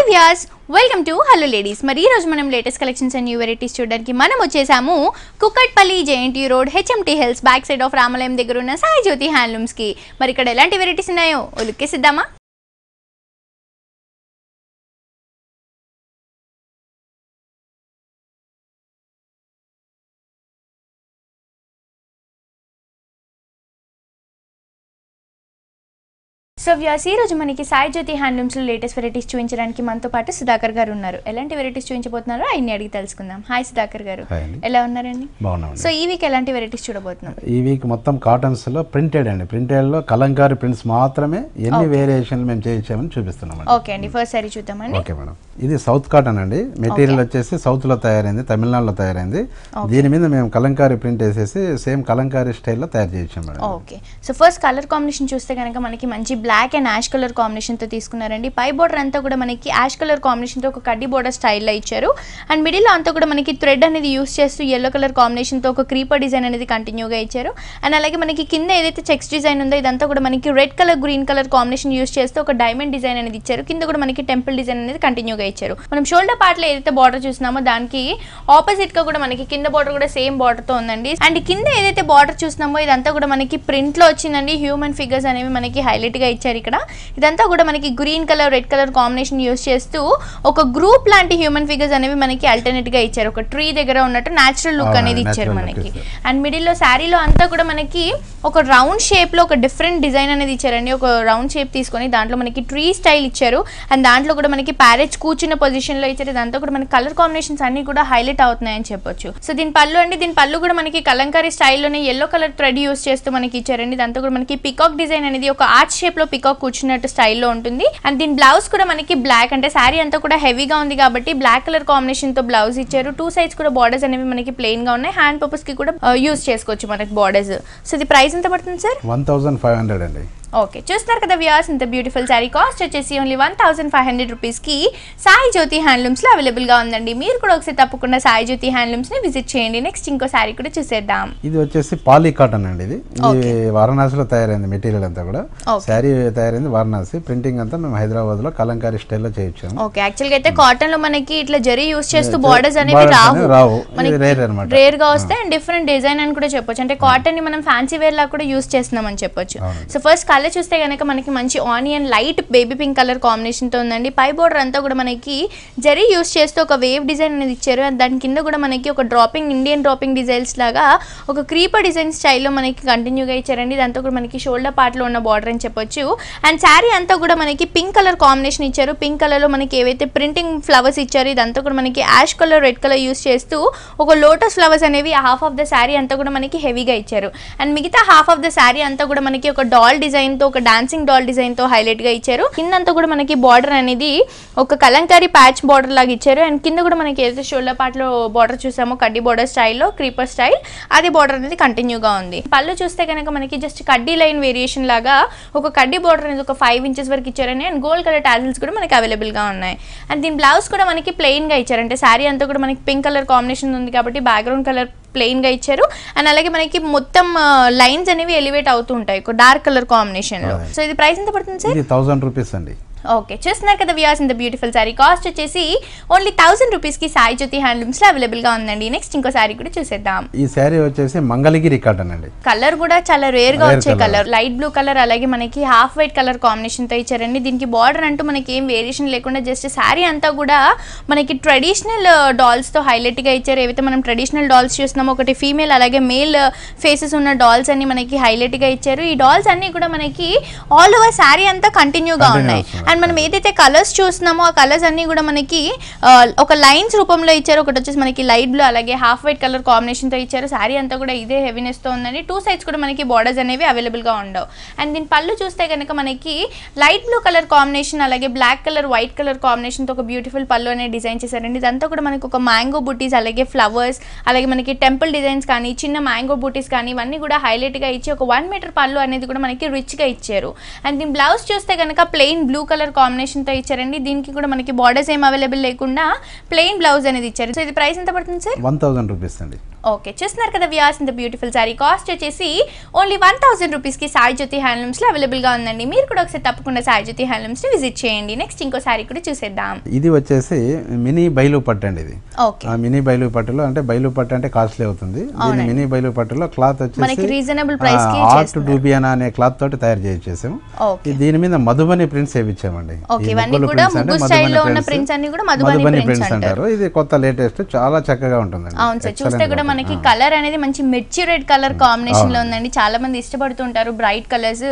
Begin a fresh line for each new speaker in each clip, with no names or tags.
Viewers welcome to hello ladies. మరి ఈ రోజు మనం latest collections and new varieties చూడడానికి మనం వచ్చేసాము Kukatpally JNT road HMT hills back side of రామాలయం దగ్గర ఉన్న సాయి జ్యోతి హ్యాండ్లూమ్స్ కి. మరి ఇక్కడ ఎలాంటి వెరైటీస్ ఉన్నాయో లుక్కేసిద్దామా? సో వ్యూయర్స్ ఈ రోజు మనకి సాయి జ్యోతి హ్యాండ్లూమ్స్ లో లేటెస్ట్ వెరైటీస్ చూపించడానికి మనతో పాటు సుధాకర్ గారు ఉన్నారు. ఎలాంటి వెరైటీస్ చూపించబోతున్నారో ఆయన్ని అడిగి తెలుసుకుందాం. హాయ్ సుధాకర్ గారు, ఎలా ఉన్నారండి?
బాగున్నాం.
సో ఈ వీక్ ఎలాంటి వెరైటీస్ చూడబోతున్నాం?
ఈ వీక్ మొత్తం కాటన్స్ లో ప్రింటెడ్ అండి. ప్రింటెడ్ లో కలంకారీ ప్రింట్స్ మాత్రమే ఎన్ని వేరియేషన్లు మేము చేయించామని చూపిస్తున్నాం.
ఓకే అండి, ఫస్ట్ సారీ చూద్దామండి.
ఓకే మేడం, ఇది సౌత్ కాటన్ అండి. మెటీరియల్ వచ్చేసి సౌత్ లో తయారైంది, తమిళనాడులో తయారైంది. దీని మీద మేము కలంకారీ ప్రింట్ వేసేసి సేమ్ కలంకారీ స్టైల్లో తయారు చేయించాం madam.
Okay, so first colour combination చూస్తే కనుక మనకి మంచి black and ash colour combination తో తీసుకున్నారండి. పై బోర్డర్ అంతా కూడా మనకి యాష్ కలర్ కాంబినేషన్ తో ఒక కడ్డీ బోర్డర్ స్టైల్లో ఇచ్చారు. అండ్ మిడిల్ అంతా కూడా మనకి థ్రెడ్ అనేది యూస్ చేస్తూ ఎల్లో కలర్ కాంబినేషన్ తో ఒక క్రీపర్ డిజైన్ అనేది కంటిన్యూగా ఇచ్చారు. అండ్ అలాగే మనకి కింద ఏదైతే చెక్స్ డిజైన్ ఉందో ఇదంతా కూడా మనకి red colour green colour combination use చేస్తూ ఒక డైమండ్ డిజైన్ అనేది ఇచ్చారు. కింద కూడా మనకి టెంపుల్ డిజైన్ అనేది కంటిన్యూగా ఇచ్చారు. మనం షోల్డర్ పార్ట్ లో ఏదైతే బార్డర్ చూస్తున్నామో దానికి ఆపోజిట్ గా కూడా మనకి కింద బార్డర్ కూడా సేమ్ బార్డర్ తో ఉందండి. అండ్ కింద ఏదైతే బార్డర్ చూస్తున్నామో ఇదంతా కూడా మనకి ప్రింట్ లో వచ్చిందండి. హ్యూమన్ ఫిగర్స్ అనేవి మనకి హైలైట్ గా ఇచ్చారు. ఇక్కడ ఇదంతా కూడా మనకి green colour red colour combination use చేస్తూ ఒక గ్రూప్ లాంటి హ్యూమన్ ఫిగర్స్ అనేవి మనకి అల్టర్నేట్ గా ఇచ్చారు. ఒక ట్రీ దగ్గర ఉన్నట్టు నేచురల్ లుక్ అనేది ఇచ్చారు మనకి. అండ్ మిడిల్ లో శారీలో అంతా కూడా మనకి ఒక రౌండ్ షేప్ లో ఒక డిఫరెంట్ డిజైన్ అనేది ఇచ్చారండి. ఒక రౌండ్ షేప్ తీసుకొని దాంట్లో మనకి ట్రీ స్టైల్ ఇచ్చారు. అండ్ దాంట్లో కూడా మనకి ప్యారెట్స్ కూర్చున్న పొజిషన్ లో ఇచ్చారు. ఇదంతా కూడా మనకి కలర్ కాంబినేషన్స్ అన్ని కూడా హైలైట్ అవుతున్నాయని చెప్పొచ్చు. సో దీని పళ్ళు అండి, దీని పళ్ళు కూడా మనకి కలంకారీ స్టైల్లోనే ఎల్లో కలర్ థ్రెడ్ యూస్ చేస్తూ మనకి ఇచ్చారండి. ఇదంతా కూడా మనకి పికాక్ డిజైన్ అనేది ఒక ఆర్చ్ షేప్ లో పికాక్ కూర్చున్నట్టు స్టైల్లో ఉంటుంది. అండ్ దీని బ్లౌజ్ కూడా మనకి బ్లాక్, అంటే శారీ అంతా కూడా హెవీగా ఉంది కాబట్టి బ్లాక్ కలర్ కాంబినేషన్ తో బ్లౌజ్ ఇచ్చారు. టూ సైడ్స్ కూడా బార్డర్స్ అనేవి మనకి ప్లెయిన్ గా ఉన్నాయి. హ్యాండ్ పర్పస్ కి కూడా యూస్ చేసుకోవచ్చు మనకి బార్డర్స్. సో ఇది ప్రైస్ ఎంత పడుతుంది సార్?
1500 అండి.
ఓకే, చూస్తున్నారు కదా వ్యూయర్స్, ఇంత బ్యూటిఫుల్ శారీ కాస్ట్ వచ్చేసి ఓన్లీ 1500 రూపీస్ కి సాయి జ్యోతి హ్యాండ్లూమ్స్ లో అవైలబుల్ గా ఉందండి. మీరు కూడా ఒకసారి తప్పకుండా సాయి జ్యోతి హ్యాండ్లూమ్స్ ని విజిట్ చేయండి. నెక్స్ట్ ఇంకో శారీ కూడా చూసేద్దాం.
ఇది వచ్చేసి పాలీ కాటన్ అండి. ఇది వారణాసిలో తయారైంది. మెటీరియల్ అంతా కూడా శారీ తయారైంది వారణాసి. ప్రింటింగ్ అంతా మేము హైదరాబాద్ లో కలంకారీ స్టైల్లో చేయించాము.
ఓకే, యాక్చువల్ గా అయితే కాటన్ లో మనకి ఇట్లా జరీ యూస్ చేస్తూ బార్డర్స్ అనేవి రావు, రేర్ గా వస్తాయి. అండ్ డిఫరెంట్ డిజైన్ అని కూడా చెప్పొచ్చు. అంటే కాటన్ ని మనం ఫ్యాన్సీ వేర్ లా కూడా యూస్ చేస్తున్నాం అని చెప్పొచ్చు. సో ఫస్ట్ కలర్ చూస్తే కనుక మనకి మంచి onion light baby pink colour combination తో ఉందండి. పై బోర్డర్ అంతా కూడా మనకి జరీ యూస్ చేస్తూ ఒక వేవ్ డిజైన్ అనేది ఇచ్చారు. అండ్ దాని కింద కూడా మనకి ఒక డ్రాపింగ్ ఇండియన్ డ్రాపింగ్ డిజైన్స్ లాగా ఒక క్రీపర్ డిజైన్ స్టైల్లో మనకి కంటిన్యూగా ఇచ్చారండి. ఇదంతా కూడా మనకి షోల్డర్ పార్ట్ లో ఉన్న బార్డర్ అని చెప్పొచ్చు. అండ్ శారీ అంతా కూడా మనకి పింక్ కలర్ కాంబినేషన్ ఇచ్చారు. పింక్ కలర్ లో మనకి ఏవైతే ప్రింటింగ్ ఫ్లవర్స్ ఇచ్చారు ఇదంతా కూడా మనకి ash colour red colour use చేస్తూ ఒక లోటస్ ఫ్లవర్స్ అనేవి హాఫ్ ఆఫ్ ద శారీ అంతా కూడా మనకి హెవీగా ఇచ్చారు. అండ్ మిగతా హాఫ్ ఆఫ్ ద శారీ అంతా కూడా మనకి ఒక డాల్ డిజైన్ తో, ఒక డాన్సింగ్ డాల్ డిజైన్ తో హైలైట్ గా ఇచ్చారు. కిందంతా కూడా మనకి బార్డర్ అనేది ఒక కలంకారీ ప్యాచ్ బార్డర్ లాగా ఇచ్చారు. అండ్ కింద కూడా మనకి ఏదైతే షోల్డర్ పార్ట్ లో బార్డర్ చూసామో కడ్డీ బార్డర్ స్టైల్లో క్రీపర్ స్టైల్, అది బార్డర్ అనేది కంటిన్యూగా ఉంది. పళ్ళు చూస్తే కనుక మనకి జస్ట్ కడ్డీ లైన్ వేరియేషన్ లాగా ఒక కడ్డీ బార్డర్ అనేది ఒక 5 ఇంచెస్ వరకు ఇచ్చారని. అండ్ గోల్డ్ కలర్ టాజిల్స్ కూడా మనకి అవైలబుల్ గా ఉన్నాయి. అండ్ దీని బ్లౌజ్ కూడా మనకి ప్లెయిన్ గా ఇచ్చారు. అంటే శారీ అంతా కూడా మనకి పింక్ కలర్ కాంబినేషన్ ఉంది కాబట్టి బ్యాక్గ్రౌండ్ కలర్ ప్లెయిన్ గా ఇచ్చారు. అండ్ అలాగే మనకి మొత్తం లైన్స్ అనేవి ఎలివేట్ అవుతూ ఉంటాయి డార్క్ కలర్ కాంబినేషన్ లో. సో ఇది ప్రైస్ ఎంత పడుతుంది సార్?
1000 రూపీస్ అండి.
ఓకే, చూస్తున్నారు కదా వ్యూయర్స్, ఇంత బ్యూటిఫుల్ శారీ కాస్ట్ వచ్చేసి ఓన్లీ 1000 రూపీస్ కి సాయి జ్యోతి హ్యాండ్లూమ్స్ లో అవైలబుల్ గా ఉందండి. నెక్స్ట్ ఇంకో శారీ కూడా చూసేద్దాం.
ఈ శారీ వచ్చేసి మంగళగిరి కాటన్ అండి.
కలర్ కూడా చాలా రేర్ గా వచ్చే కలర్, లైట్ బ్లూ కలర్, అలాగే మనకి హాఫ్ వైట్ కలర్ కాంబినేషన్ తో ఇచ్చారండి. దీనికి బార్డర్ అంటూ మనకి ఏం వేరియేషన్ లేకుండా జస్ట్ శారీ అంతా కూడా మనకి ట్రెడిషనల్ డాల్స్ తో హైలైట్ గా ఇచ్చారు. ఏవైతే మనం ట్రెడిషనల్ డాల్స్ చూస్తున్నామో ఒకటి ఫీమేల్ అలాగే మేల్ ఫేసెస్ ఉన్న డాల్స్ అన్ని మనకి హైలైట్ గా ఇచ్చారు. ఈ డాల్స్ అన్ని కూడా మనకి ఆల్ ఓవర్ శారీ అంతా కంటిన్యూగా ఉన్నాయి. అండ్ మనం ఏదైతే కలర్స్ చూస్తున్నామో ఆ కలర్స్ అన్ని కూడా మనకి ఒక లైన్స్ రూపంలో ఇచ్చారు. ఒకటి వచ్చేసి మనకి లైట్ బ్లూ అలాగే హాఫ్ వైట్ కలర్ కాంబినేషన్ తో ఇచ్చారు. శారీ అంతా కూడా ఇదే హెవీనెస్ తో ఉందండి. టూ సైడ్స్ కూడా మనకి బార్డర్స్ అనేవి అవైలబుల్ గా ఉండవు. అండ్ దీని పళ్ళు చూస్తే కనుక మనకి లైట్ బ్లూ కలర్ కాంబినేషన్ అలాగే black colour white colour combination తో ఒక బ్యూటిఫుల్ పళ్ళు అనేది డిజైన్ చేశారండి. ఇదంతా కూడా మనకి ఒక మ్యాంగో బూటీస్ అలాగే ఫ్లవర్స్ అలాగే మనకి టెంపుల్ డిజైన్స్ కానీ చిన్న మ్యాంగో బూటీస్ కానీ ఇవన్నీ కూడా హైలైట్ గా ఇచ్చి ఒక 1 మీటర్ పళ్ళు అనేది కూడా మనకి రిచ్ గా ఇచ్చారు. అండ్ దీని బ్లౌజ్ చూస్తే కనుక plain blue colour colour combination తో ఇచ్చారండి. దీనికి కూడా మనకి బార్డర్స్ ఏం అవైలబుల్ లేకుండా ప్లెయిన్ బ్లౌజ్ అనేది ఇచ్చారు. సో ఇది ప్రైస్ ఎంత పడుతుంది సార్?
1000 రూపీస్ అండి.
ఓకే, చూస్తున్నారు కదా వ్యూయర్స్, ఇంత బ్యూటిఫుల్ సారీ కాస్ట్ వచ్చేసి ఓన్లీ 1000 రూపీస్కి సాయి జ్యోతి హ్యాండ్లూమ్స్లో అవైలబుల్గా ఉందండి. మీరు కూడా ఒకసారి తప్పకుండా సాయి జ్యోతి హ్యాండ్లూమ్స్ని విజిట్ చేయండి. నెక్స్ట్ ఇంకో సారీ కూడా చూసేద్దాం.
ఇది వచ్చేసి మినీ బైలు పట్టు అండి. ఇది
ఓకే,
మినీ బైలు పట్టులో అంటే బైలు పట్టు అంటే కాస్ట్లీ అవుతుంది. దీని మినీ బైలు పట్టులో క్లాత్ వచ్చేసి
రీజనబుల్ ప్రైస్ కి
ఆర్ట్ డూబియానా అనే క్లాత్ తోటి తయారు చేయించేసాము. దీని మీద మధుబని ప్రింట్స్ వేయించామండి. మధుబని ప్రింట్స్ అంటారు. ఇది కొత్త లేటెస్ట్, చాలా చక్కగా ఉంటుంది.
అవును సార్, చూస్తే కూడా మనకి కలర్ అనేది మంచి మిర్చి రెడ్ కలర్ కాంబినేషన్ లో ఉందండి. చాలా మంది ఇష్టపడుతుంటారు బ్రైట్ కలర్స్,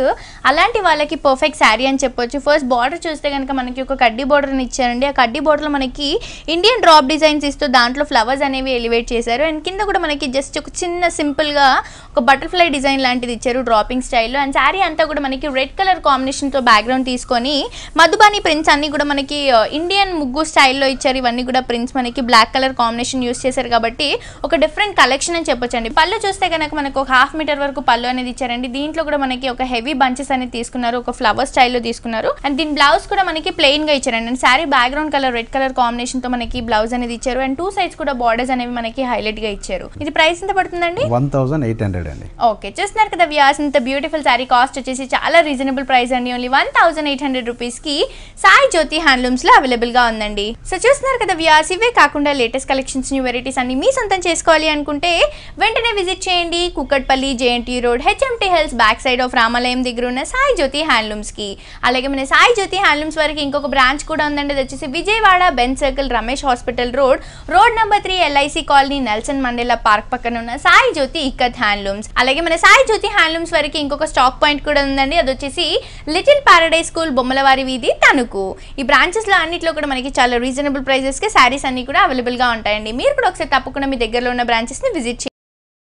అలాంటి వాళ్ళకి పర్ఫెక్ట్ శారీ అని చెప్పొచ్చు. ఫస్ట్ బార్డర్ చూస్తే కనుక మనకి ఒక కడ్డీ బార్డర్ ఇచ్చారండి. ఆ కడ్డీ బార్డర్ లో మనకి ఇండియన్ డ్రాప్ డిజైన్స్ ఇస్తూ దాంట్లో ఫ్లవర్స్ అనేవి ఎలివేట్ చేశారు. అండ్ కింద కూడా మనకి జస్ట్ ఒక చిన్న సింపుల్ గా ఒక బటర్ఫ్లై డిజైన్ లాంటిది ఇచ్చారు డ్రాపింగ్ స్టైల్లో. అండ్ శారీ అంతా కూడా మనకి రెడ్ కలర్ కాంబినేషన్ తో బ్యాక్గ్రౌండ్ తీసుకొని మధుబాని ప్రింట్స్ అన్ని కూడా మనకి ఇండియన్ ముగ్గు స్టైల్లో ఇచ్చారు. ఇవన్నీ కూడా ప్రింట్స్ మనకి బ్లాక్ కలర్ కాంబినేషన్ యూస్ చేశారు కాబట్టి ఒక డిఫరెంట్ కలెక్షన్ అని చెప్పొచ్చండి. పళ్ళు చూస్తే కనుక మనకు ఒక 1/2 మీటర్ వరకు పళ్ళు అనేది ఇచ్చారండి. దీంట్లో కూడా మనకి ఒక హెవీ బంచెస్ అనేది తీసుకున్నారు, ఒక ఫ్లవర్ స్టైల్లో తీసుకున్నారు. అండ్ దీని బ్లౌజ్ కూడా మనకి ప్లెయిన్ గా ఇచ్చారండి. And sari background colour red colour combination తో మనకి బ్లౌజ్ అనేది ఇచ్చారు. అండ్ 2 సైడ్స్ కూడా బార్డర్స్ అనేవి మనకి హైలైట్ గా ఇచ్చారు. ఇది ప్రైస్ ఎంత పడుతుందండి?
1800 అండి.
ఓకే, చూస్తున్నారు కదా వ్యూయర్స్, ఇంత బ్యూటిఫుల్ శారీ కాస్ట్ వచ్చేసి చాలా రీజనబుల్ ప్రైస్ అండి. ఓన్లీ 1800 రూపీస్ కి సాయి జ్యోతి హ్యాండ్లూమ్స్ లో అవైలబుల్ గా ఉందండి. సో చూస్తున్నారు కదా వ్యూయర్స్, ఇవే కాకుండా లేటెస్ట్ కలెక్షన్స్, న్యూ వెరైటీస్ అన్ని మీ సొంతం చేసుకోవాలి అనుకుంటే వెంటనే విజిట్ చేయండి. Kukatpally JNT road HMT hills back side of రామాలయం దగ్గర ఉన్న సాయి జ్యోతి హ్యాండ్లూమ్స్ కి. అలాగే మన సాయి జ్యోతి హ్యాండ్లూమ్స్ వరకు ఇంకొక బ్రాంచ్ కూడా ఉందండి. అది వచ్చేసి Vijayawada Benz circle Ramesh hospital road number 3 LIC colony Nelson Mandela park పక్కన ఉన్న సాయి జ్యోతి ఇక్కత్ హ్యాండ్లూమ్స్. అలాగే మన సాయి జ్యోతి హ్యాండ్లూమ్స్ వరకు ఇంకొక స్టాక్ పాయింట్ కూడా ఉందండి. అది వచ్చేసి లిటిల్ పారడైజ్ స్కూల్ బొమ్మలవారి వీధి తణుకు. ఈ బ్రాంచెస్ లో అన్నిట్లో కూడా మనకి చాలా రీజనబుల్ ప్రైజెస్ కి శారీస్ అన్ని కూడా అవైలబుల్ గా ఉంటాయండి. మీరు కూడా ఒకసారి తప్పకుండా మీ దగ్గరలో ఉన్న బ్రాంచెస్ ని విజిట్ చేయండి.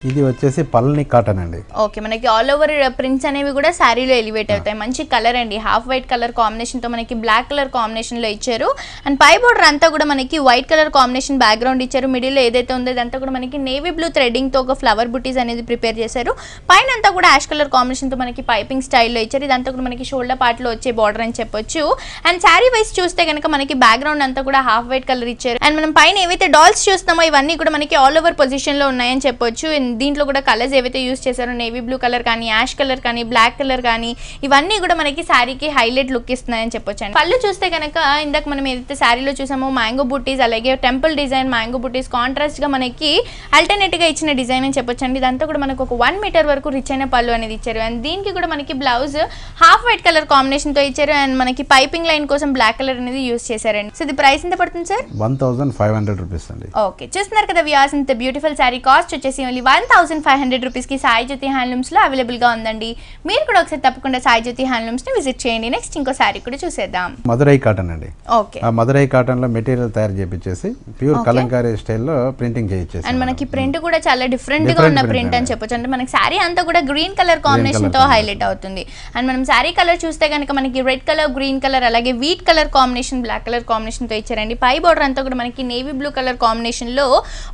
ఇది వచ్చేసి పల్ని కాటన్ అండి.
ఓకే, మనకి ఆల్ ఓవర్ ప్రింట్స్ అనేవి కూడా శారీలో ఎలివేట్ అవుతాయి. మంచి కలర్ అండి, హాఫ్ వైట్ కలర్ కాంబినేషన్ తో మనకి బ్లాక్ కలర్ కాంబినేషన్ లో ఇచ్చారు. అండ్ పై బోర్డర్ అంతా కూడా మనకి వైట్ కలర్ కాంబినేషన్ బ్యాక్గ్రౌండ్ ఇచ్చారు. మిడిల్ లో ఏదైతే ఉందో ఇదంతా కూడా మనకి నేవీ బ్లూ థ్రెడ్డింగ్ తో ఒక ఫ్లవర్ బుటీస్ అనేది ప్రిపేర్ చేశారు. పైన అంతా కూడా యాష్ కలర్ కాంబినేషన్ తో మనకి పైపింగ్ స్టైల్లో ఇచ్చారు. ఇదంతా కూడా మనకి షోల్డర్ పార్ట్ లో వచ్చే బార్డర్ అని చెప్పొచ్చు. అండ్ శారీ వైస్ చూస్తే కనుక మనకి బ్యాక్గ్రౌండ్ అంతా కూడా హాఫ్ వైట్ కలర్ ఇచ్చారు. అండ్ మనం పైన ఏవైతే డాల్స్ చూస్తామో ఇవన్నీ కూడా మనకి ఆల్ ఓవర్ పొజిషన్ లో ఉన్నాయని చెప్పొచ్చు. దీంట్లో కూడా కలర్స్ ఏవైతే యూస్ చేశారో నేవీ బ్లూ కలర్ కానీ, యాష్ కలర్ కానీ, బ్లాక్ కలర్ కానీ, ఇవన్నీ కూడా మనకి శారీకి హైలైట్ లుక్ ఇస్తున్నాయని చెప్పొచ్చు. పళ్ళు చూస్తే కనుక ఇందాక మనం ఏదైతే శారీలో చూసామో మ్యాంగో బుట్టీస్, అలాగే టెంపుల్ డిజైన్ మ్యాంగో బుట్టీస్ కాంట్రాస్ట్ గా మనకి అల్టర్నేట్ గా ఇచ్చిన డిజైన్ అని చెప్పొచ్చు అండి. ఇదంతా కూడా మనకు ఒక 1 మీటర్ వరకు రిచ్ అయిన పళ్ళు అనేది ఇచ్చారు. అండ్ దీనికి కూడా మనకి blouse half white colour combination తో ఇచ్చారు. అండ్ మనకి పైపింగ్ లైన్ కోసం బ్లాక్ కలర్ అనేది యూస్ చేశారండి. సో ఇది ప్రైస్ ఎంత పడుతుంది సార్?
1500 రూపీస్ అండి.
ఓకే, చూస్తున్నారు కదా వ్యూయర్స్, ఇంత బ్యూటిఫుల్ శారీ కాస్ట్ వచ్చేసి ఓన్లీ 1500 రూపీస్ కి సాయి జ్యోతి హ్యాండ్లూమ్స్ లో అవైలబుల్ గా ఉందండి. మీరు కూడా ఒకసారి తప్పకుండా సాయి జ్యోతి హ్యాండ్లూమ్స్ ని విజిట్ చేయండి. నెక్స్ట్ ఇంకో సారీ కూడా చూసేద్దాం.
మదురై కాటన్ అండి.
ఓకే,
ఆ మదురై కాటన్ లో మెటీరియల్ తయారు చేయించేసి ప్యూర్ కలంకారీ స్టైల్లో ప్రింటింగ్ చేయించేసి.
అండ్ మనకి ప్రింట్ కూడా చాలా డిఫరెంట్ గా ఉన్న ప్రింట్ అని చెప్పొచ్చు. అంటే మనకి శారీ అంతా కూడా గ్రీన్ కలర్ కాంబినేషన్ తో హైలైట్ అవుతుంది. అండ్ మనం శారీ కలర్ చూస్తే కనుక మనకి రెడ్ కలర్, గ్రీన్ కలర్, అలాగే wheat colour combination, black colour combination తో ఇచ్చారండి. పై బార్డర్ అంతా కూడా మనకి నేవీ బ్లూ కలర్ కాంబినేషన్ లో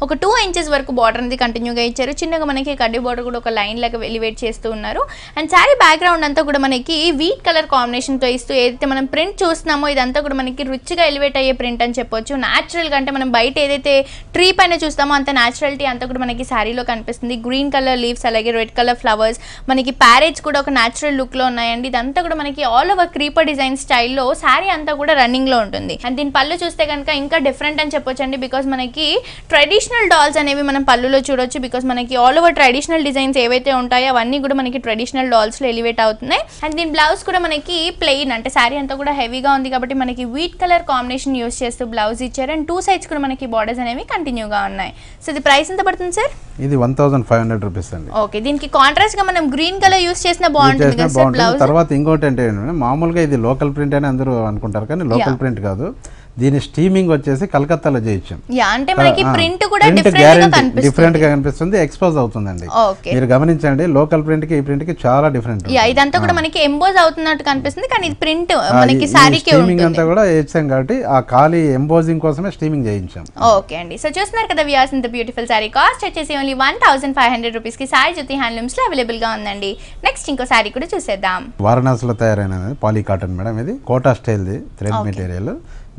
ఒక 2 ఇంచెస్ వరకు బార్డర్ అనేది కంటిన్యూగా ఇచ్చారు. చిన్నగా మనకి కడ్డీ బార్డర్ కూడా ఒక లైన్ లాగా ఎలివేట్ చేస్తూ ఉన్నారు. అండ్ శారీ బ్యాక్గ్రౌండ్ అంతా కూడా మనకి వీట్ కలర్ కాంబినేషన్ తో ఇస్తూ ఏదైతే మనం ప్రింట్ చూస్తున్నామో ఇదంతా కూడా మనకి రిచ్గా ఎలివేట్ అయ్యే ప్రింట్ అని చెప్పొచ్చు. న్యాచురల్ గా అంటే మనం బయట ఏదైతే ట్రీ పైన చూస్తామో అంత న్యాచురాలిటీ అంతా కూడా మనకి శారీలో కనిపిస్తుంది. గ్రీన్ కలర్ లీవ్స్, అలాగే రెడ్ కలర్ ఫ్లవర్స్, మనకి ప్యారేజ్ కూడా ఒక న్యాచురల్ లుక్ లో ఉన్నాయండి. ఇదంతా కూడా మనకి ఆల్ ఓవర్ క్రీపర్ డిజైన్ స్టైల్లో శారీ అంతా కూడా రన్నింగ్ లో ఉంటుంది. అండ్ దీని పళ్ళు చూస్తే కనుక ఇంకా డిఫరెంట్ అని చెప్పొచ్చు అండి. బికాస్ మనకి ట్రెడిషనల్ డాల్స్ అనేవి మనం పళ్ళులో చూడొచ్చు. బికాస్ మనకి ఆల్ ఓవర్ ట్రెడిషనల్ డిజైన్స్ ఏవైతే ఉంటాయో అవన్నీ కూడా మనకి ట్రెడిషనల్ డాల్స్ లో ఎలివేట్ అవుతున్నాయి. అండ్ దీని బ్లౌజ్ కూడా మనకి ప్లెయిన్, అంటే శారీ అంతా కూడా హెవీగా ఉంది కాబట్టి మనకి వీట్ కలర్ కాంబినేషన్ యూస్ చేస్తూ బ్లౌజ్ ఇచ్చారు. అండ్ 2 సైడ్స్ కూడా మనకి బార్డర్స్ అనేవి కంటిన్యూగా ఉన్నాయి. సో ఇది ప్రైస్ ఎంత పడుతుంది సార్?
ఇది 1500 రూపీస్ అండి.
ఓకే, దీనికి కాంట్రాస్ట్ గా మనం గ్రీన్ కలర్ యూస్ చేసిన బాగుంటుంది కదా సార్ బ్లౌజ్.
తర్వాత ఇంకోటి అంటే మామూలుగా ఇది లోకల్ ప్రింట్ అని అందరూ అనుకుంటారు కానీ లోకల్ ప్రింట్ కాదు. దీని స్టీమింగ్ వచ్చేసి కలకత్తాలో చేయించాం.
అంటే మనకి ప్రింట్ కూడా
డిఫరెంట్ గా కనిపిస్తుంది, ఎక్స్పోజ్ అవుతుందండి. మీరు గమనించండి, లోకల్ ప్రింట్ కి ఈ ప్రింట్ కి చాలా డిఫరెంట్.
ఇదంతా కూడా మనకి ఎంబోజ్ అవుతున్నట్టు కనిపిస్తుంది, కానీ ఇది ప్రింట్ మనకి సారీకి
స్టీమింగ్ అంతా కూడా చేయించాం కాబట్టి ఆ ఖాళీ ఎంబోజింగ్ కోసమే స్టీమింగ్ చేయించాం.
ఓకే అండి. సో చూస్తున్నారు కదా వ్యూయర్స్, ఇంత బ్యూటిఫుల్ సారీ కాస్ట్ వచ్చేసి ఓన్లీ 1500 రూపీస్ కి సాయి జ్యోతి హ్యాండ్లూమ్స్ లో అవైలబుల్ గా ఉందండి. నెక్స్ట్ ఇంకో సారీ కూడా చూసేద్దాం.
వారణాసిలో తయారైన పాలీ కాటన్ మేడం, ఇది కోటా స్టైల్ ది థ్రెడ్ మెటీరియల్.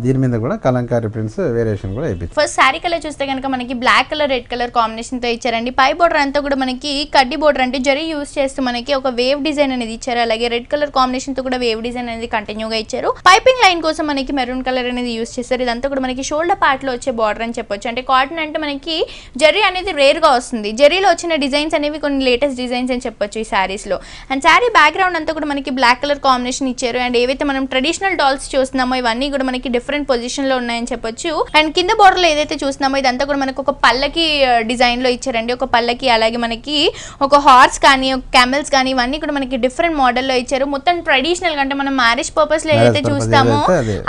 దీని మీద కూడా కలంకారీ ప్రింట్స్ వేరియేషన్ కూడా అయిపోయింది.
ఫస్ట్ సారీ కలర్ చూస్తే కనుక మనకి black colour red colour combination తో ఇచ్చారండి. పై బోర్డర్ అంతా కూడా మనకి కడ్డీ బోర్డర్ అంటే జరీ యూస్ చేస్తూ మనకి ఒక వేవ్ డిజైన్ అనేది ఇచ్చారు. అలాగే రెడ్ కలర్ కాంబినేషన్ తో కూడా వేవ్ డిజైన్ అనేది కంటిన్యూగా ఇచ్చారు. పైపింగ్ లైన్ కోసం మనకి మెరూన్ కలర్ అనేది యూస్ చేస్తారు. ఇదంతా కూడా మనకి షోల్డర్ పార్ట్ లో వచ్చే బార్డర్ అని చెప్పొచ్చు. అంటే కాటన్ అంటే మనకి జరీ అనేది రేర్ గా వస్తుంది. జరీలో వచ్చిన డిజైన్స్ అనేవి కొన్ని లేటెస్ట్ డిజైన్స్ అని చెప్పొచ్చు ఈ సారీస్ లో. అండ్ సారీ బ్యాక్గ్రౌండ్ అంతా కూడా మనకి బ్లాక్ కలర్ కాంబినేషన్ ఇచ్చారు. అండ్ ఏవైతే మనం ట్రెడిషనల్ డాల్స్ చూస్తున్నామో ఇవన్నీ కూడా మనకి డిఫరెంట్ పొజిషన్ లో ఉన్నాయని చెప్పొచ్చు. అండ్ కింద బోర్డర్ లో ఏదైతే చూస్తున్నామో ఇదంతా కూడా మనకు ఒక పల్లకి డిజైన్ లో ఇచ్చారండి. ఒక పల్లకి, అలాగే మనకి ఒక హార్స్ కానీ ఒక క్యామెల్స్ కానీ ఇవన్నీ కూడా మనకి డిఫరెంట్ మోడల్ లో ఇచ్చారు. మొత్తం ట్రెడిషనల్ అంటే మనం మ్యారేజ్ పర్పస్ లో ఏదైతే చూస్తామో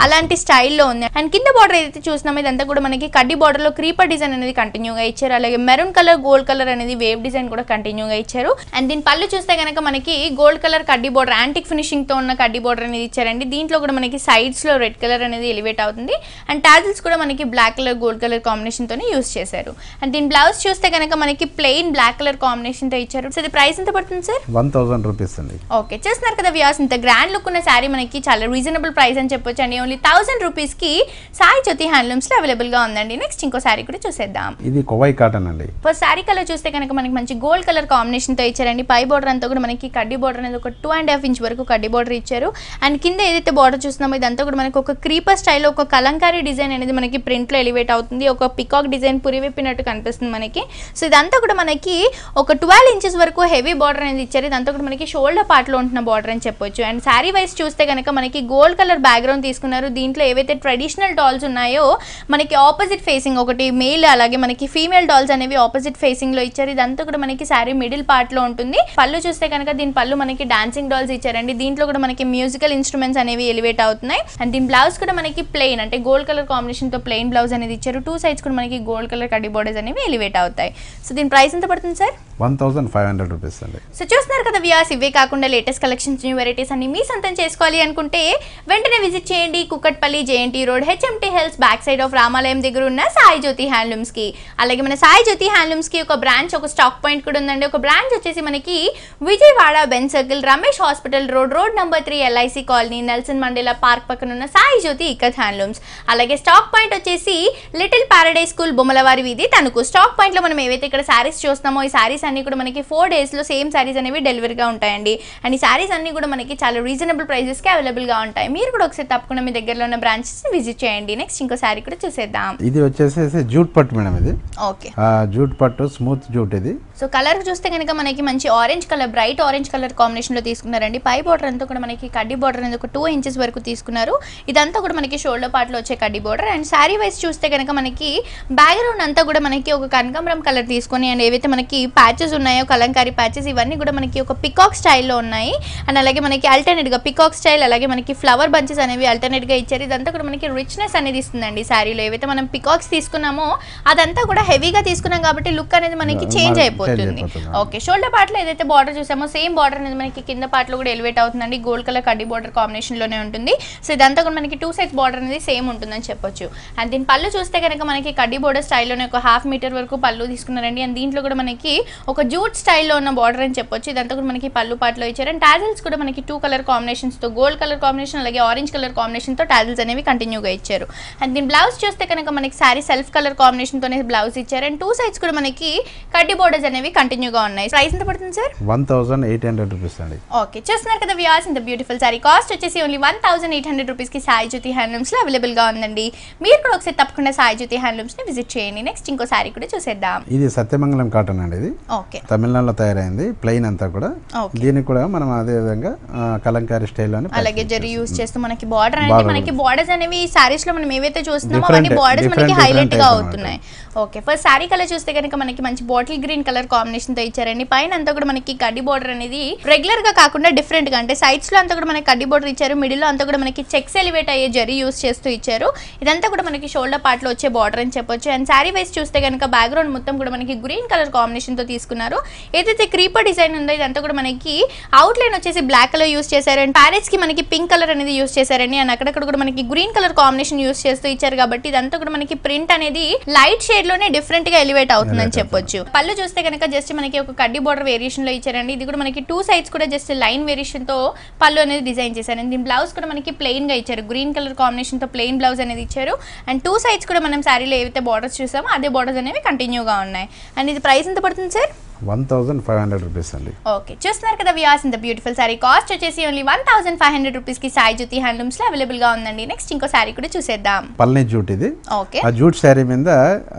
అలాంటి స్టైల్లో ఉంది. అండ్ కింద బోర్డర్ ఏదైతే చూస్తున్నామో ఇదంతా కూడా మనకి కడ్డీ బోర్డర్ లో క్రీపర్ డిజైన్ అనేది కంటిన్యూగా ఇచ్చారు. అలాగే మెరూన్ కలర్ గోల్డ్ కలర్ అనేది వేవ్ డిజైన్ కూడా కంటిన్యూగా ఇచ్చారు. అండ్ దీని పళ్ళు చూస్తే కనుక మనకి గోల్డ్ కలర్ కడ్డీ బోర్డర్, యాంటిక్ ఫినిషింగ్ తో ఉన్న కడ్డీ బోర్డర్ అనేది ఇచ్చారండి. దీంట్లో కూడా మనకి సైడ్స్ లో రెడ్ కలర్ అనేది ఎలివేట్ అవుతుంది. అండ్ టాజిల్స్ కూడా మనకి black colour gold colour combination తోనే యూస్ చేశారు. అండ్ దీని బ్లౌజ్ చూస్తే కనుక మనకి ప్లెయిన్ బ్లాక్ కలర్ కాంబినేషన్ తో ఇచ్చారు. సో ఇది ప్రైస్ ఎంత పడుతుంది సార్?
1000 రూపీస్ అండి.
ఓకే, చూస్తున్నారు కదా వ్యూయర్స్, ఇంత గ్రాండ్ లుక్ ఉన్న సారీ మనకి చాలా రీజనబుల్ ప్రైస్ అని చెప్పొచ్చు అండి. ఓన్లీ 1000 రూపీస్ కి సాయి జ్యోతి హ్యాండ్లూమ్స్ లో అవైలబుల్ గా ఉందండి. నెక్స్ట్ ఇంకో సారీ కూడా చూసేద్దాం.
ఇది కోవై కాటన్ అండి.
ఫస్ట్ సారీ కలర్ చూస్తే కనుక మనకి మంచి గోల్డ్ కలర్ కాంబినేషన్ తో ఇచ్చారండి. పై బోర్డర్ అంతా కూడా మనకి కడ్డీ బోర్డర్ అనేది ఒక 2.5 ఇంచ్ వరకు కడ్డీ బోర్డర్ ఇచ్చారు. అండ్ కింద ఏదైతే బోర్డర్ చూస్తున్నామో ఇదంతా కూడా మనకి ఒక క్రీపర్ స్టైల్ ఒక కలంకారీ డిజైన్ అనేది మనకి ప్రింట్ లో ఎలివేట్ అవుతుంది. ఒక పికాక్ డిజైన్ పురివిప్పినట్టు కనిపిస్తుంది మనకి. సో ఇదంతా కూడా మనకి ఒక 12 ఇంచెస్ వరకు హెవీ బార్డర్ అనేది ఇచ్చారు. ఇదంతా కూడా మనకి షోల్డర్ పార్ట్ లో ఉంటున్న బార్డర్ అని చెప్పొచ్చు. అండ్ సారీ వైస్ చూస్తే కనుక మనకి గోల్డ్ కలర్ బ్యాక్గ్రౌండ్ తీసుకున్నారు. దీంట్లో ఏవైతే ట్రెడిషనల్ డాల్స్ ఉన్నాయో మనకి ఆపోజిట్ ఫేసింగ్, ఒకటి మేల్ అలాగే మనకి ఫీమేల్ డాల్స్ అనేవి ఆపోజిట్ ఫేసింగ్ లో ఇచ్చారు. ఇదంతా కూడా మనకి సారీ మిడిల్ పార్ట్ లో ఉంటుంది. పళ్ళు చూస్తే కనుక దీని పళ్ళు మనకి డాన్సింగ్ డాల్స్ ఇచ్చారండి. దీంట్లో కూడా మనకి మ్యూజికల్ ఇన్స్ట్రుమెంట్స్ అనేవి ఎలివేట్ అవుతున్నాయి. అండ్ దీని బ్లౌజ్ కూడా మనకి ప్లెయిన్ అంటే గోల్డ్ కలర్ కాంబినేషన్ తో ప్లెయిన్ బ్లౌజ్ అనేది ఇచ్చారు. 2 సైడ్స్ కూడా మనకి గోల్డ్ కలర్ కడ్డీ బోర్డర్స్ అనేవి ఎలివేట్ అవుతాయి. సో దీని ప్రైస్ ఎంత పడుతుంది సార్?
1500 రూపీస్ అండి.
సో చూస్తున్నారు కదా వ్యూయర్స్, ఇవే కాకుండా లేటెస్ట్ కలెక్షన్స్, న్యూ వెరైటీస్ అన్ని మీ సొంతం చేసుకోవాలి అనుకుంటే వెంటనే విజిట్ చేయండి Kukatpally JNT road HMT hills back side of రామాలయం దగ్గర ఉన్న సాయి జ్యోతి హ్యాండ్లూమ్స్ కి. అలాగే మన సాయి జ్యోతి హ్యాండ్లూమ్స్ కి ఒక బ్రాంచ్, ఒక స్టాక్ పాయింట్ కూడా ఉందండి. ఒక బ్రాంచ్ వచ్చేసి మనకి Vijayawada Ben circle, Ramesh hospital road number 3 LIC colony, Nelson Mandela park పక్కన ఉన్న సాయి జ్యోతి ఇక్కత్ హ్యాండ్లూమ్స్. అలాగే స్టాక్ పాయింట్ వచ్చేసి లిటిల్ పారడైజ్ స్కూల్ బొమ్మలవారి వీధి తణుకు. స్టాక్ పాయింట్ లో మనం ఏవైతే ఇక్కడ సారీస్ చూస్తున్నామో ఈ సారీస్ అన్ని కూడా మనకి 4 days లో సేమ్ సారీస్ అనేవి డెలివరీ గా ఉంటాయండి. అండ్ ఈ సారీస్ అన్ని కూడా మనకి చాలా రీజనబుల్ ప్రైసెస్ కి అవైలబుల్ గా ఉంటాయి. మీరు కూడా ఒకసారి తప్పకుండా మీ దగ్గరలో ఉన్న బ్రాంచెస్ ని విజిట్ చేయండి. నెక్స్ట్ ఇంకో సారీ కూడా చూసేద్దాం.
ఇది వచ్చేసి జూట్ పట్టు మేడం. ఇది
ఓకే,
జూట్ పట్టు, స్మూత్ జూట్. ఇది
సో కలర్ చూస్తే కనుక మనకి మంచి orange colour, bright orange colour combination లో తీసుకున్నారండి. పై బోర్డర్ అంతా కూడా మనకి కడ్డీ బోర్డర్ అనేది ఒక 2 ఇంచెస్ వరకు తీసుకున్నారు. ఇదంతా కూడా మనకి షోల్డర్ పార్ట్ లో వచ్చే కడ్డీ బోర్డర్. అండ్ సారీ వైస్ చూస్తే కనుక మనకి బ్యాక్గ్రౌండ్ అంతా కూడా మనకి ఒక కనకాంబరం కలర్ తీసుకొని, అండ్ ఏవైతే మనకి ప్యాచెస్ ఉన్నాయో కలంకారీ ప్యాచెస్ ఇవన్నీ కూడా మనకి ఒక పికాక్ స్టైల్లో ఉన్నాయి. అండ్ అలాగే మనకి అల్టర్నేట్ గా పికాక్ స్టైల్, అలాగే మనకి ఫ్లవర్ బంచెస్ అనేవి అల్టర్నేట్ గా ఇచ్చారు. ఇదంతా కూడా మనకి రిచ్నెస్ అనేది ఇస్తుందండి సారీలో. ఏవైతే మనం పికాక్స్ తీసుకున్నామో అదంతా కూడా హెవీగా తీసుకున్నాం కాబట్టి లుక్ అనేది మనకి చేంజ్ అయిపోతుంది. ఓకే, షోల్డర్ పార్ట్ లో ఏదైతే బార్డర్ చూసామో సేమ్ బార్డర్ అనేది మనకి కింద పార్ట్ లో కూడా ఎలివేట్ అవుతుందండి. గోల్డ్ కలర్ కడ్డీ బార్డర్ కాంబినేషన్ లోనే ఉంటుంది. సో ఇదంతా కూడా మనకి 2 సైడ్స్ బార్డర్ అనేది సేమ్ ఉంటుందని చెప్పొచ్చు. అండ్ దీని పళ్ళు చూస్తే కనుక మనకి కడ్డీ బోర్డర్ స్టైల్లోనే ఒక 1/2 మీటర్ వరకు పళ్ళు తీసుకున్నారండి. అండ్ దీంట్లో కూడా మనకి ఒక జూట్ స్టైల్లో ఉన్న బార్డర్ అని చెప్పొచ్చు. ఇదంతా కూడా మనకి పళ్ళు పాటలో ఇచ్చారు. అండ్ టాజిల్స్ కూడా మనకి 2 కలర్ కాంబినేషన్స్ తో, గోల్డ్ కలర్ కాంబినేషన్ అలాగే ఆరెంజ్ కలర్ కాంబినేషన్ తో టాజిల్స్ అనేవి కంటిన్యూగా ఇచ్చారు. అండ్ దీని బ్లౌజ్ చూస్తే కనుక మనకి సారీ సెల్ఫ్ కలర్ కాంబినేషన్ తోనే బ్లౌజ్ ఇచ్చారు. అండ్ 2 సైడ్స్ కూడా మనకి కడ్డీ బోర్డర్స్ అనేవి కంటిన్యూగా ఉన్నాయి. ప్రైస్ ఎంత పడుతుంది సార్?
1800 రూపీస్ అండి.
ఓకే, చూస్తున్నారు కదా వ్యూయర్స్, ఇంత బ్యూటిఫుల్ సారీ కాస్ట్ వచ్చేసి ఓన్లీ 1800 రూపీస్ కి సాయి జ్యోతి హ్యాండ్లూమ్స్ లో అవైలబుల్ గా ఉందండి. మీరు కూడా ఒకసారి తప్పకుండా సాయి జ్యోతి హ్యాండ్లూమ్స్ ని విజిట్ చేయండి. నెక్స్ట్ ఇంకో సారీ కూడా చూసేద్దాం.
ఇది సత్యమంగళం కాటన్ అండి. ఇది
ఓకే,
తమిళనాడులో తయారైంది. ప్లెయిన్ అంతా కూడా. దీనికి కూడా మనం అదే విధంగా కలంకారీ స్టైల్ అని
అలాగే జరీ యూస్ చేస్తూ మనకి బార్డర్ అనేది మనకి బార్డర్స్ అనేవి ఈ సారీస్ లో మనం ఏవైతే చూస్తున్నామో అవన్నీ బార్డర్స్ మనకి హైలైట్ గా అవుతున్నాయి. ఓకే, ఫస్ట్ సారీ కలర్ చూస్తే కనుక మనకి మంచి బాటిల్ గ్రీన్ కలర్ కాంబినేషన్ తో ఇచ్చారండి. పైన అంతా కూడా మనకి కడ్డీ బార్డర్ అనేది రెగ్యులర్ గా కాకుండా డిఫరెంట్ గా, అంటే సైడ్స్ లో అంతా కూడా మనకి కడ్డీ బార్డర్ ఇచ్చారు. మిడిల్ లో అంతా కూడా మనకి చెక్స్ ఎలివేట్ అయ్యే జరీ యూస్ యూస్ చేస్తూ ఇచ్చారు. ఇదంతా కూడా మనకి షోల్డర్ పార్ట్ లో వచ్చే బార్డర్ అని చెప్పొచ్చు. అండ్ శారీ వైస్ చూస్తే కనుక బ్యాక్గ్రౌండ్ మొత్తం కూడా మనకి గ్రీన్ కలర్ కాంబినేషన్ తో తీసుకున్నారు. ఏదైతే క్రీపర్ డిజైన్ ఉందో ఇదంతా కూడా మనకి అవుట్ లైన్ వచ్చేసి బ్లాక్ కలర్ యూస్ చేశారు. అండ్ ప్యారెట్స్ కి మనకి పింక్ కలర్ అనేది యూస్ చేశారండి. అండ్ అక్కడక్కడ కూడా మనకి గ్రీన్ కలర్ కాంబినేషన్ యూస్ చేస్తూ ఇచ్చారు కాబట్టి ఇదంతా కూడా మనకి ప్రింట్ అనేది లైట్ షేడ్ లోనే డిఫరెంట్ గా ఎలివేట్ అవుతుందని చెప్పొచ్చు. పళ్ళు చూస్తే కనుక జస్ట్ మనకి ఒక కడ్డీ బోర్డర్ వేరియేషన్ లో ఇచ్చారండి. ఇది కూడా మనకి 2 సైడ్స్ కూడా జస్ట్ లైన్ వేరియేషన్ తో పళ్ళు అనేది డిజైన్ చేశారు. దీని బ్లౌజ్ కూడా మనకి ప్లెయిన్ గా ఇచ్చారు. గ్రీన్ కలర్ కాంబినేషన్ తో ప్లెయిన్ బ్లౌజ్ అనేది ఇచ్చారు. అండ్ 2 సైడ్స్ కూడా మనం శారీలో ఏవైతే బార్డర్స్ చూసామో అదే బార్డర్స్ అనేవి కంటిన్యూగా ఉన్నాయి. అండ్ ఇది ప్రైస్ ఎంత పడుతుంది సార్?
1500 రూపీస్ అండి.
ఓకే, చూస్తున్నారు కదా వ్యూయర్స్, ఇంత బ్యూటిఫుల్ సారీ కాస్ట్ వచ్చేసి ఓన్లీ 1500 రూపీస్ కి సాయి జ్యోతి హ్యాండ్లూమ్స్ లో అవైలబుల్ గా ఉందండి. నెక్స్ట్ ఇంకో సారీ కూడా చూసేద్దాం.
పల్ని జూట్ ఇది.
ఓకే,
ఆ జూట్ సారీ మీద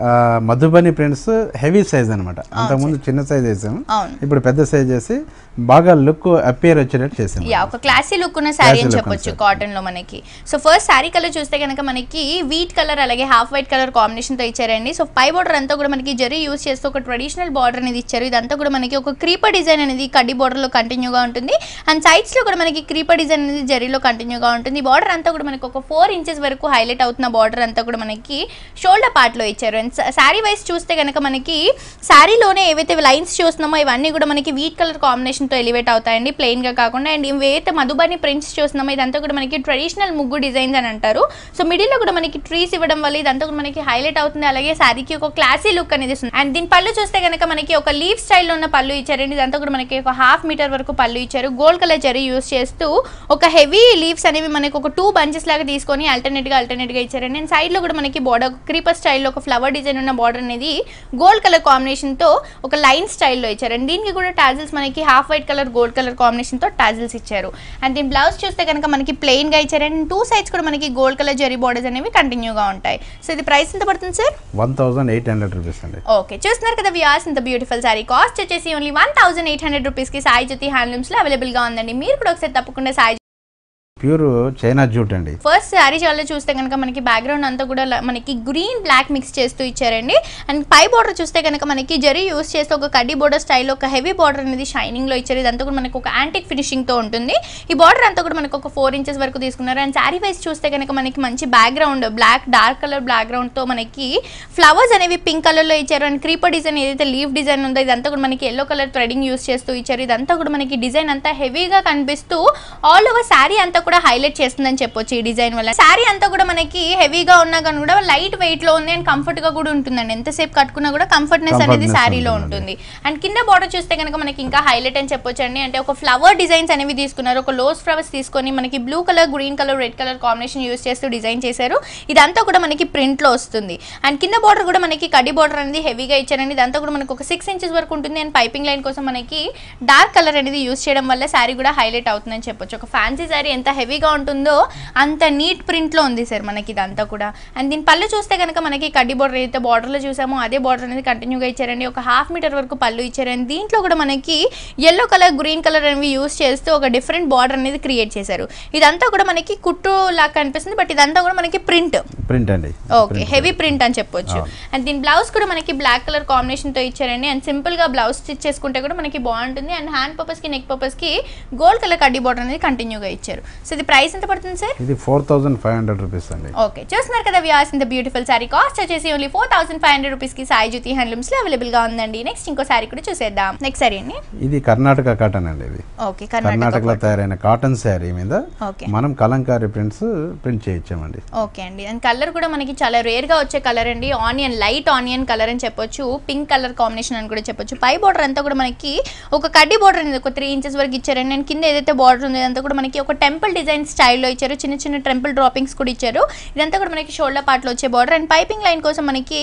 మధుబని ప్రింట్స్ హెవీ సైజ్ అనమాట. అంతకుముందు చిన్న సైజ్ వేసాము, ఇప్పుడు పెద్ద సైజ్ వేసి బాగా లుక్ అపియర్ వచ్చేటట్టు చేసాము.
ఒక క్లాసీ లుక్ ఉన్న సారీ అని చెప్పొచ్చు కాటన్ లో మనకి. సో ఫస్ట్ సారీ కలర్ చూస్తే కనుక మనకి వీట్ కలర్ అలాగే హాఫ్ వైట్ కలర్ కాంబినేషన్ తో ఇచ్చారండి. సో పై బార్డర్ అంతా కూడా మనకి జరీ యూస్ చేస్తూ ఒక ట్రెడిషనల్ బార్డర్ అనేది ఇచ్చారు. ఇదంతా కూడా మనకి ఒక క్రీపర్ డిజైన్ అనేది కడ్డీ బార్డర్ లో కంటిన్యూగా ఉంటుంది. అండ్ సైడ్స్ లో కూడా మనకి క్రీపర్ డిజైన్ అనేది జరీలో కంటిన్యూగా ఉంటుంది. బార్డర్ అంతా కూడా మనకి ఒక 4 ఇంచెస్ వరకు హైలైట్ అవుతున్న బార్డర్ అంతా కూడా మనకి షోల్డర్ పార్ట్ లో ఇచ్చారు. అండ్ సారీ వైస్ చూస్తే కనుక మనకి శారీలోనే ఏవైతే లైన్స్ చూస్తున్నామో ఇవన్నీ కూడా మనకి వీట్ కలర్ కాంబినేషన్ తో ఎలివేట్ అవుతాయండి, ప్లెయిన్ గా కాకుండా. అండ్ ఏవైతే మధుబని ప్రింట్స్ చూస్తున్నామో ఇదంతా కూడా మనకి ట్రెడిషనల్ ముగ్గు డిజైన్స్ అని అంటారు. సో మిడిల్ లో కూడా మనకి ట్రీస్ ఇవ్వడం వల్ల ఇదంతా కూడా మనకి హైలైట్ అవుతుంది. అలాగే శారీకి ఒక క్లాసీ లుక్ అనేది ఇస్తుంది. అండ్ దీని పళ్ళు చూస్తే కనుక మనకి ఒక లీఫ్ స్టైల్లో ఉన్న పళ్ళు ఇచ్చారండి. ఇదంతా కూడా మనకి ఒక 1/2 మీటర్ వరకు పళ్ళు ఇచ్చారు. గోల్డ్ కలర్ జరీ యూస్ చేస్తూ ఒక హెవీ లీవ్స్ అనేవి మనకి ఒక 2 బంచెస్ లాగా తీసుకొని అల్టర్నేట్ గా ఇచ్చారండి. అండ్ సైడ్ లో కూడా మనకి బోర్డర్ క్రీపర్ స్టైల్లో ఒక ఫ్లవర్ డిజైన్ ఉన్న బార్డర్ అనేది గోల్డ్ కలర్ కాంబినేషన్ తో ఒక లైన్ స్టైల్లో ఇచ్చారు. అండ్ దీనికి కూడా టాజిల్స్ మనకి half white colour gold colour combination తో టాజిల్స్ ఇచ్చారు. అండ్ దీని బ్లౌజ్ చూస్తే కనుక మనకి ప్లెయిన్ గా ఇచ్చారు. అండ్ 2 సైడ్స్ కూడా మనకి గోల్డ్ కలర్ జరీ బార్డర్స్ అనేవి కంటిన్యూగా ఉంటాయి. సో ఇది ప్రైస్ ఎంత పడుతుంది సార్?
1800 రూపీస్ అండి.
ఓకే, చూస్తున్నారు కదా వ్యూయర్స్, ఇంత బ్యూటిఫుల్ సారీ కాస్ట్ వచ్చేసి ఓన్లీ 1800 రూపీస్ కి సాయి జ్యోతి హ్యాండ్లూమ్స్ లో అవైలబుల్ గా ఉందండి. మీరు కూడా ఒకసారి తప్పకుండా సాయి
ప్యూర్ చైనా జూట్ అండి.
ఫస్ట్ శారీ చాలా చూస్తే కనుక మనకి బ్యాక్గ్రౌండ్ అంతా కూడా మనకి గ్రీన్ బ్లాక్ మిక్స్ చేస్తూ ఇచ్చారండి. అండ్ పై బార్డర్ చూస్తే కనుక మనకి జరీ యూస్ చేస్తే ఒక కడ్డీ బోర్డర్ స్టైల్లో ఒక హెవీ బార్డర్ అనేది షైనింగ్ లో ఇచ్చారు. ఇదంతా కూడా మనకి ఒక యాంటిక్ ఫినిషింగ్ తో ఉంటుంది. ఈ బార్డర్ అంతా కూడా మనకి ఒక 4 ఇంచెస్ వరకు తీసుకున్నారు. అండ్ శారీ వైస్ చూస్తే కనుక మనకి మంచి background black dark colour background తో మనకి ఫ్లవర్స్ అనేవి పింక్ కలర్ లో ఇచ్చారు. అండ్ క్రీపర్ డిజైన్ ఏదైతే లీఫ్ డిజైన్ ఉందో ఇదంతా కూడా మనకి ఎల్లో కలర్ థ్రెడింగ్ యూస్ చేస్తూ ఇచ్చారు. ఇదంతా కూడా మనకి డిజైన్ అంతా హెవీగా కనిపిస్తూ ఆల్ ఓవర్ శారీ అంతా కూడా హైలైట్ చేస్తుందని చెప్పొచ్చు. ఈ డిజైన్ వల్ల శారీ అంతా కూడా మనకి హెవీగా ఉన్నా కానీ కూడా లైట్ వెయిట్ లో ఉంది అండ్ కంఫర్ట్ గా కూడా ఉంటుందండి. ఎంతసేపు కట్టుకున్నా కూడా కంఫర్ట్నెస్ అనేది శారీలో ఉంటుంది. అండ్ కింద బార్డర్ చూస్తే కనుక మనకి ఇంకా హైలైట్ అని చెప్పొచ్చు అండి. అంటే ఒక ఫ్లవర్ డిజైన్స్ అనేవి తీసుకున్నారు. ఒక లోస్ ఫ్లవర్స్ తీసుకొని మనకి blue colour green colour red colour combination use చేస్తూ డిజైన్ చేశారు. ఇదంతా కూడా మనకి ప్రింట్ లో వస్తుంది. అండ్ కింద బార్డర్ కూడా మనకి కడ్డీ బార్డర్ అనేది హెవీగా ఇచ్చారండి. ఇదంతా కూడా మనకి ఒక 6 ఇంచెస్ వరకు ఉంటుంది. అండ్ పైపింగ్ లైన్ కోసం మనకి డార్క్ కలర్ అనేది యూస్ చేయడం వల్ల శారీ కూడా హైలైట్ అవుతుందని చెప్పొచ్చు. ఒక ఫ్యాన్సీ శారీ ఎంత హెవీగా ఉంటుందో అంత నీట్ ప్రింట్ లో ఉంది సార్ మనకి ఇదంతా కూడా. అండ్ దీని పళ్ళు చూస్తే కనుక మనకి కడ్డీ బార్డర్ అయితే బార్డర్ లో చూసామో అదే బార్డర్ అనేది కంటిన్యూగా ఇచ్చారండి. ఒక 1/2 మీటర్ వరకు పళ్ళు ఇచ్చారు. అండ్ దీంట్లో కూడా మనకి ఎల్లో కలర్ గ్రీన్ కలర్ అనేవి యూస్ చేస్తూ ఒక డిఫరెంట్ బార్డర్ అనేది క్రియేట్ చేశారు. ఇదంతా కూడా మనకి కుట్టు లాగా కనిపిస్తుంది, బట్ ఇదంతా కూడా మనకి ప్రింట్
అండి.
ఓకే, హెవీ ప్రింట్ అని చెప్పొచ్చు. అండ్ దీని బ్లౌజ్ కూడా మనకి బ్లాక్ కలర్ కాంబినేషన్ తో ఇచ్చారండి. అండ్ సింపుల్ గా బ్లౌజ్ స్టిచ్ చేసుకుంటే కూడా మనకి బాగుంటుంది. అండ్ హ్యాండ్ పర్పస్ కి నెక్ పర్పస్ కి గోల్డ్ కలర్ కడ్డీ బార్డర్ అనేది కంటిన్యూగా ఇచ్చారు. సో ఇది ప్రైస్ ఎంత పడుతుంది సార్?
ఇది 4500 రూపీస్ అండి.
ఓకే, చూస్తున్నారు కదా వ్యూయర్స్, ఇంత బ్యూటిఫుల్ సారీ కాస్ట్ వచ్చేసి ఓన్లీ 4500 రూపీస్ కి సాయి జ్యోతి హ్యాండ్లూమ్స్ లో అవైలబుల్ గా ఉందండి. నెక్స్ట్ ఇంకో సారీ కూడా చూసేద్దాం. నెక్స్ట్ సారీ అండి,
ఇది కర్ణాటక కాటన్ అండి. ఇది
ఓకే,
కర్ణాటకలో తయారైన కాటన్ సారీ మీద మనం కలంకారీ ప్రింట్ చేయించామండి.
ఓకే అండి. అండ్ కలర్ కూడా మనకి చాలా రేర్ గా వచ్చే కలర్ అండి. ఆనియన్, లైట్ ఆనియన్ కలర్ అని చెప్పొచ్చు. పింక్ కలర్ కాంబినేషన్ అని కూడా చెప్పొచ్చు. పై బార్డర్ అంతా కూడా మనకి ఒక కడ్డీ బార్డర్ అనేది ఒక 3 ఇంచెస్ వరకు ఇచ్చారండి. అండ్ కింద ఏదైతే బార్డర్ ఉందో ఇదంతా కూడా మనకి ఒక టెంపుల్ డిజైన్ స్టైల్లో ఇచ్చారు. చిన్న చిన్న టెంపుల్ డ్రాపింగ్స్ కూడా ఇచ్చారు. ఇదంతా కూడా మనకి షోల్డర్ పార్ట్ లో వచ్చే బార్డర్. అండ్ పైపింగ్ లైన్ కోసం మనకి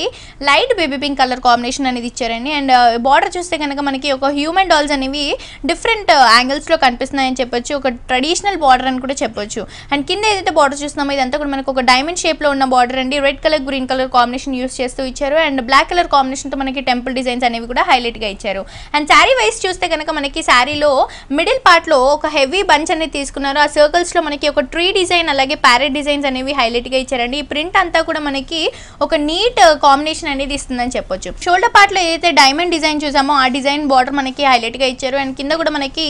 light baby pink colour combination అనేది ఇచ్చారండి. అండ్ బార్డర్ చూస్తే కనుక మనకి ఒక హ్యూమన్ డాల్స్ అనేవి డిఫరెంట్ యాంగిల్స్ లో కనిపిస్తున్నాయని చెప్పొచ్చు. ఒక ట్రెడిషనల్ బార్డర్ అని కూడా చెప్పొచ్చు. అండ్ కింద ఏదైతే బార్డర్ చూస్తున్నామో ఇదంతా కూడా మనకి ఒక డైమండ్ షేప్ లో ఉన్న బార్డర్ అండి. Red colour green colour combination use చేస్తూ ఇచ్చారు. అండ్ బ్లాక్ కలర్ కాంబినేషన్ తో మనకి టెంపుల్ డిజైన్స్ అనేవి కూడా హైలైట్ గా ఇచ్చారు. అండ్ శారీ వైస్ చూస్తే కనుక మనకి శారీలో మిడిల్ పార్ట్ లో ఒక హెవీ బంచ్ అనేది తీసుకున్నారు. ఆ సర్కిల్ టెంపుల్స్ లో మనకి ఒక ట్రీ డిజైన్ అలాగే ప్యారెట్ డిజైన్స్ అనేవి హైలైట్ గా ఇచ్చారండి. ఈ ప్రింట్ అంతా కూడా మనకి ఒక నీట్ కాంబినేషన్ అనేది ఇస్తుందని చెప్పొచ్చు. షోల్డర్ పార్ట్ లో ఏదైతే డైమండ్ డిజైన్ చూసామో ఆ డిజైన్ బార్డర్ మనకి హైలైట్ గా ఇచ్చారు. అండ్ కింద కూడా మనకి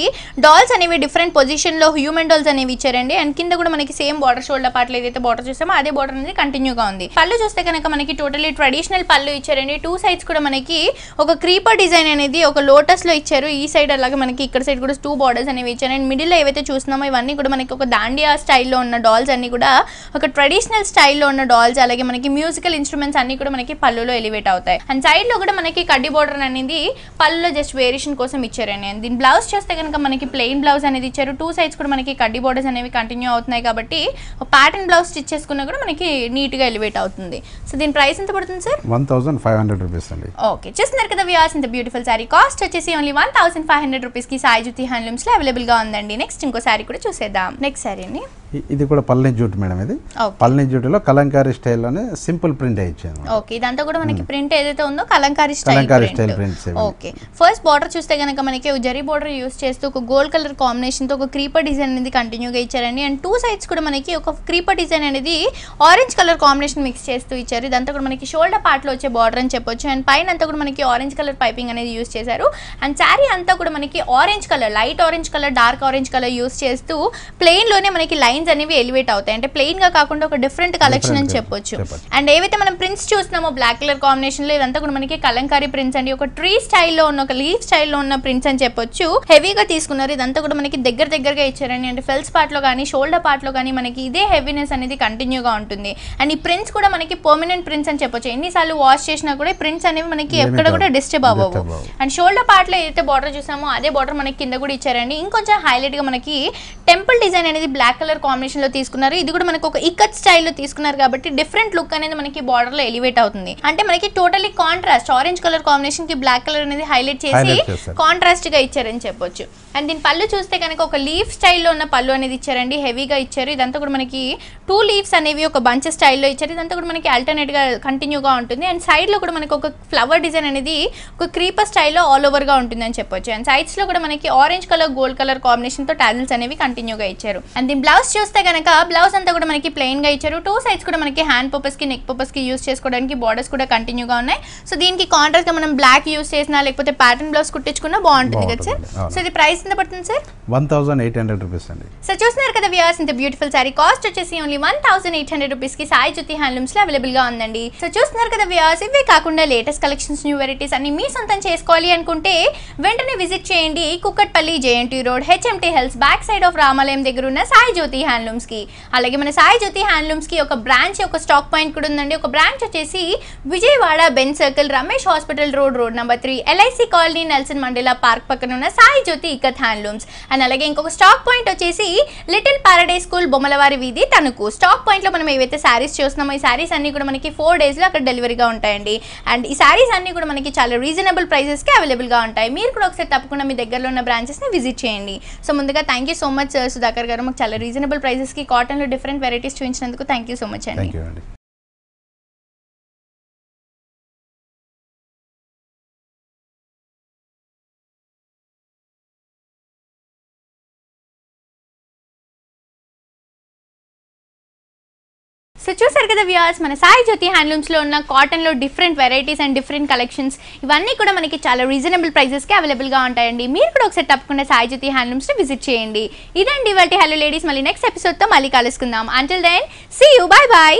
డాల్స్ అనేవి డిఫరెంట్ పొజిషన్ లో హ్యూమన్ డాల్స్ అనేవి ఇచ్చారండి. అండ్ కింద కూడా మనకి సేమ్ బార్డర్ షోల్డర్ పార్ట్ లో ఏదైతే బార్డర్ చూసామో అదే బార్డర్ అనేది కంటిన్యూగా ఉంది. పళ్ళు చూస్తే కనుక మనకి టోటలీ ట్రెడిషనల్ పళ్ళు ఇచ్చారండి. టూ సైడ్స్ కూడా మనకి ఒక క్రీపర్ డిజైన్ అనేది ఒక లోటస్ లో ఇచ్చారు. ఈ సైడ్ అలాగే మనకి ఇక్కడ సైడ్ కూడా 2 బార్డర్స్ అనేవి ఇచ్చారు. అండ్ మిడిల్ లో ఏవైతే చూస్తున్నామో ఇవన్నీ కూడా మనకి ఒక దాండియా స్టైల్లో ఉన్న డాల్స్ అన్ని కూడా ఒక ట్రెడిషనల్ స్టైల్లో ఉన్న డాల్స్, అలాగే మనకి మ్యూజికల్ ఇన్స్ట్రుమెంట్స్ అన్ని కూడా మనకి పళ్ళులో ఎలివేట్ అవుతాయి. అండ్ సైడ్ లో కూడా మనకి కడ్డీ బోర్డర్ అనేది పళ్ళులో జస్ట్ వేరియేషన్ కోసం ఇచ్చారండి. అండ్ దీని బ్లౌజ్ చూస్తే కనుక మనకి ప్లెయిన్ బ్లౌజ్ అనేది ఇచ్చారు. 2 సైడ్స్ కూడా మనకి కడ్డీ బోర్డర్స్ అనేవి కంటిన్యూ అవుతున్నాయి కాబట్టి ప్యాటర్న్ బ్లౌజ్ స్టిచ్ చేసుకున్నా కూడా మనకి నీట్ గా ఎలివేట్ అవుతుంది. సో దీని ప్రైస్ ఎంత పడుతుంది సార్?
1500 రూపీస్ అండి.
ఓకే, చూస్తున్నారు కదా వ్యూవర్స్, ఇంత బ్యూటిఫుల్ సారీ కాస్ట్ వచ్చేసి ఓన్లీ 1500 రూపీస్ కి సాయి జ్యోతి హ్యాండ్లూమ్స్ లో అవైలబుల్ గా ఉందండి. నెక్స్ట్ ఇంకో సారీ కూడా చూసేద్దాం. నెక్స్ట్ సారీ అండి,
ఇది కూడా పల్ని జూట్ మేడం. ఇది పల్ని జూట్లో కలంకారీ స్టైల్లోనే సింపుల్ ప్రింట్ ఇచ్చాను.
ఓకే, ఇదంతా కూడా మనకి ప్రింట్ ఏదైతే ఉందో Kalamkari style
prints.
Okay, first border చూస్తే కనుక మనకి జరీ బార్డర్ యూస్ చేస్తూ ఒక గోల్డ్ కలర్ కాంబినేషన్ తో ఒక క్రీపర్ డిజైన్ అనేది కంటిన్యూగా ఇచ్చారండి. అండ్ 2 సైడ్స్ కూడా మనకి ఒక క్రీపర్ డిజైన్ అనేది ఆరెంజ్ కలర్ కాంబినేషన్ మిక్స్ చేస్తూ ఇచ్చారు. ఇదంతా కూడా మనకి షోల్డర్ పార్ట్ లో వచ్చే బార్డర్ అని చెప్పొచ్చు. అండ్ పైన అంతా కూడా మనకి ఆరెంజ్ కలర్ పైపింగ్ అనేది యూస్ చేశారు. అండ్ శారీ అంతా కూడా మనకి orange colour, light orange colour, dark orange colour use చేస్తూ ప్లెయిన్ లోనే మనకి లైన్స్ అనేవి ఎలివేట్ అవుతాయి. అంటే ప్లెయిన్ గా కాకుండా ఒక డిఫరెంట్ కలెక్షన్ అని చెప్పొచ్చు. అండ్ ఏవైతే మనం ప్రింట్స్ చూస్తున్నామో బ్లాక్ కలర్ కాంబినేషన్ లో ఇదంతా కూడా మనకి కలంకారీ ప్రింట్స్ అండి. ఒక ట్రీ స్టైల్లో ఉన్న, ఒక లీఫ్ స్టైల్లో ఉన్న ప్రింట్స్ అని చెప్పొచ్చు. హెవీగా తీసుకున్నారు. ఇదంతా కూడా మనకి దగ్గరగా ఇచ్చారండి. అంటే ఫెల్స్ పార్ట్ లో కానీ షోల్డర్ పార్ట్ లో కానీ మనకి ఇదే హెవీనెస్ అనేది కంటిన్యూగా ఉంటుంది. అండ్ ఈ ప్రింట్స్ కూడా మనకి పర్మనెంట్ ప్రింట్స్ అని చెప్పొచ్చు. ఎన్నిసార్లు వాష్ చేసినా కూడా ప్రింట్స్ అనేవి మనకి ఎక్కడ కూడా డిస్టర్బ్ అవ్వవు. అండ్ షోల్డర్ పార్ట్ లో ఏదైతే బార్డర్ చూసామో అదే బార్డర్ మనకి కింద కూడా ఇచ్చారండి. ఇంకొంచెం హైలైట్ గా మనకి టెంపుల్ డిజైన్ అనేది బ్లాక్ కలర్ కాంబినేషన్ లో తీసుకున్నారు. ఇది కూడా మనకు ఒక ఇక్కత్ స్టైల్లో తీసుకున్నారు కాబట్టి డిఫరెంట్ లుక్ అనేది మనకి బార్డర్ లో ఎలివేట్ అవుతుంది. అంటే మనకి totally contrast orange colour combination కి బ్లాక్ కలర్ అనేది హైలైట్ చేసి కాంట్రాస్ట్ గా ఇచ్చారని చెప్పొచ్చు. అండ్ దీని పళ్ళు చూస్తే కనుక ఒక లీఫ్ స్టైల్లో ఉన్న పళ్ళు అనేది ఇచ్చారండి. హెవీగా ఇచ్చారు. ఇదంతా కూడా మనకి 2 లీవ్స్ అనేవి ఒక బంచ్ స్టైల్లో ఇచ్చారు. ఇదంతా కూడా మనకి ఆల్టర్నేట్ గా కంటిన్యూగా ఉంటుంది. అండ్ సైడ్ లో కూడా మనకి ఒక ఫ్లవర్ డిజైన్ అనేది ఒక క్రీపర్ స్టైల్లో ఆల్ ఓవర్ గా ఉంటుంది అని చెప్పొచ్చు. అండ్ సైడ్స్ లో కూడా మనకి orange colour, gold colour combination తో టాజిల్స్ అనేవి కంటిన్యూగా ఇచ్చారు. అండ్ దీని బ్లౌజ్ చూస్తే కనుక బ్లౌజ్ అంతా కూడా మనకి ప్లెయిన్ గా ఇచ్చారు. 2 సైడ్స్ కూడా మనకి హ్యాండ్ పర్పస్ కి, నెక్ పర్పస్ కి యూస్ చేసుకోవడానికి బార్డర్స్ కూడా కంటిన్యూగా ఉన్నాయి. సో దీనికి కాంట్రాస్ట్ గా మనం బ్లాక్ యూస్ చేసినా లేకపోతే ప్యాటర్న్ బ్లౌజ్ కుట్టించుకున్నా బాగుంటుంది కదా సార్. సో ఇది ప్రైస్ ఎంత పడుతుంది సార్?
1800 రూపీస్ అండి.
సో చూస్తున్నారు కదా వ్యూవర్స్, ఇంత బ్యూటిఫుల్ సారీ కాస్ట్ వచ్చేసి ఓన్లీ 1800 రూపీస్ కి సాయి జ్యోతి హ్యాండ్లూమ్స్ లో అవైలబుల్ గా ఉందండి. సో చూస్తున్నారు కదా వ్యూవర్స్, ఇవే కాకుండా లేటెస్ట్ కలెక్షన్స్, న్యూ వెరైటీస్ అన్ని మీ సొంతం చేసుకోవాలి అనుకుంటే వెంటనే విజిట్ చేయండి Kukatpally JNT road HMT hills back side of రామాలయం దగ్గర ఉన్న సాయి జ్యోతి హ్యాండ్లూమ్స్ కి. అలాగే మన సాయి జ్యోతి హ్యాండ్లూమ్స్ కి ఒక బ్రాంచ్, ఒక స్టాక్ పాయింట్ కూడా ఉందండి. ఒక బ్రాంచ్ వచ్చేసి Vijayawada Ben circle, Ramesh hospital road number 3, LIC colony, Nelson Mandela park పక్కన ఉన్న సాయి జ్యోతి ఇక్కత్ హ్యాండ్లూమ్స్. అండ్ అలాగే ఇంకొక స్టాక్ పాయింట్ వచ్చేసి లిటిల్ పారడైజ్ స్కూల్, బొమ్మలవారి వీధి, తణుకు. స్టాక్ పాయింట్ లో మనం ఏవైతే శారీస్ చూస్తున్నామో ఈ శారీస్ అన్ని కూడా మనకి 4 days లో అక్కడ డెలివరీగా ఉంటాయండి. అండ్ ఈ శారీస్ అన్ని కూడా మనకి చాలా రీజనబుల్ ప్రైసెస్ కి అవైలబుల్ గా ఉంటాయి. మీరు కూడా ఒకసారి తప్పకుండా మీ దగ్గరలో ఉన్న బ్రాంచెస్ ని విజిట్ చేయండి. సో ముందుగా thank you so much Sudhakar garu, మాకు చాలా రీజనబుల్ ప్రైసెస్ కి కాటన్ లో డిఫరెంట్ వెరైటీస్ చూపించినందుకు థ్యాంక్ యూ సో మచ్ అండి. సో చూసారు కదా వ్యూవర్స్, మన సాయి జ్యోతి హ్యాండ్లూమ్స్ లో ఉన్న కాటన్ లో different varieties and different collections ఇవన్నీ కూడా మనకి చాలా రీజనబుల్ ప్రైసెస్ కి అవైలబుల్ గా ఉంటాయండి. మీరు కూడా ఒకసారి తప్పకుండా సాయి జ్యోతి హ్యాండ్లూమ్స్ ని విజిట్ చేయండి. ఇదండి ఇవాల్టి హలో లేడీస్, మళ్ళీ నెక్స్ట్ ఎపిసోడ్ తో మళ్ళీ కలుసుకుందాం. Until then see you, bye by.